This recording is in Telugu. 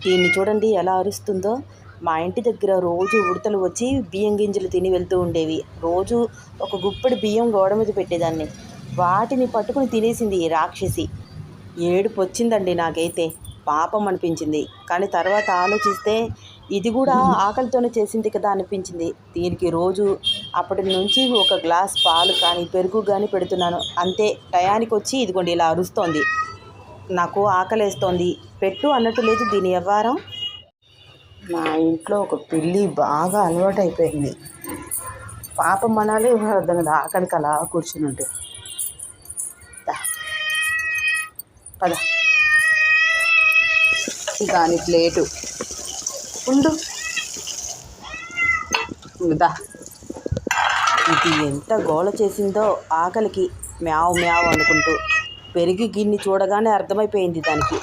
దీన్ని చూడండి ఎలా అరుస్తుందో. మా ఇంటి దగ్గర రోజు ఉడతలు వచ్చి బియ్యం గింజలు తిని వెళ్తూ ఉండేవి. రోజు ఒక గుప్పెడు బియ్యం గోడ మీద పెట్టేదాన్ని. వాటిని పట్టుకుని తినేసింది ఈ రాక్షసి. ఏడుపు వచ్చిందండి నాకైతే. పాపం అనిపించింది. కానీ తర్వాత ఆలోచిస్తే ఇది కూడా ఆకలితోనే చేసింది కదా అనిపించింది. దీనికి రోజు అప్పటి నుంచి ఒక గ్లాస్ పాలు కానీ పెరుగు కానీ పెడుతున్నాను. అంతే, టయానికి వచ్చి ఇదిగోండి ఇలా అరుస్తోంది. నాకు ఆకలేస్తోంది పెట్టు అన్నట్టు లేదు దీని వ్యవహారం. మా ఇంట్లో ఒక పిల్లి బాగా అలవాటు అయిపోయింది. పాపం అనాలి అర్థం కదా, ఆకలికి అలా కూర్చుని ఉంటే. పద దాని ప్లేటు ఉండు. దా, ఇది ఎంత గోల చేసిందో ఆకలికి మ్యావ్ మ్యావ్ అనుకుంటూ. పెరిగి గిన్నె చూడగానే అర్థమైపోయింది దానికి.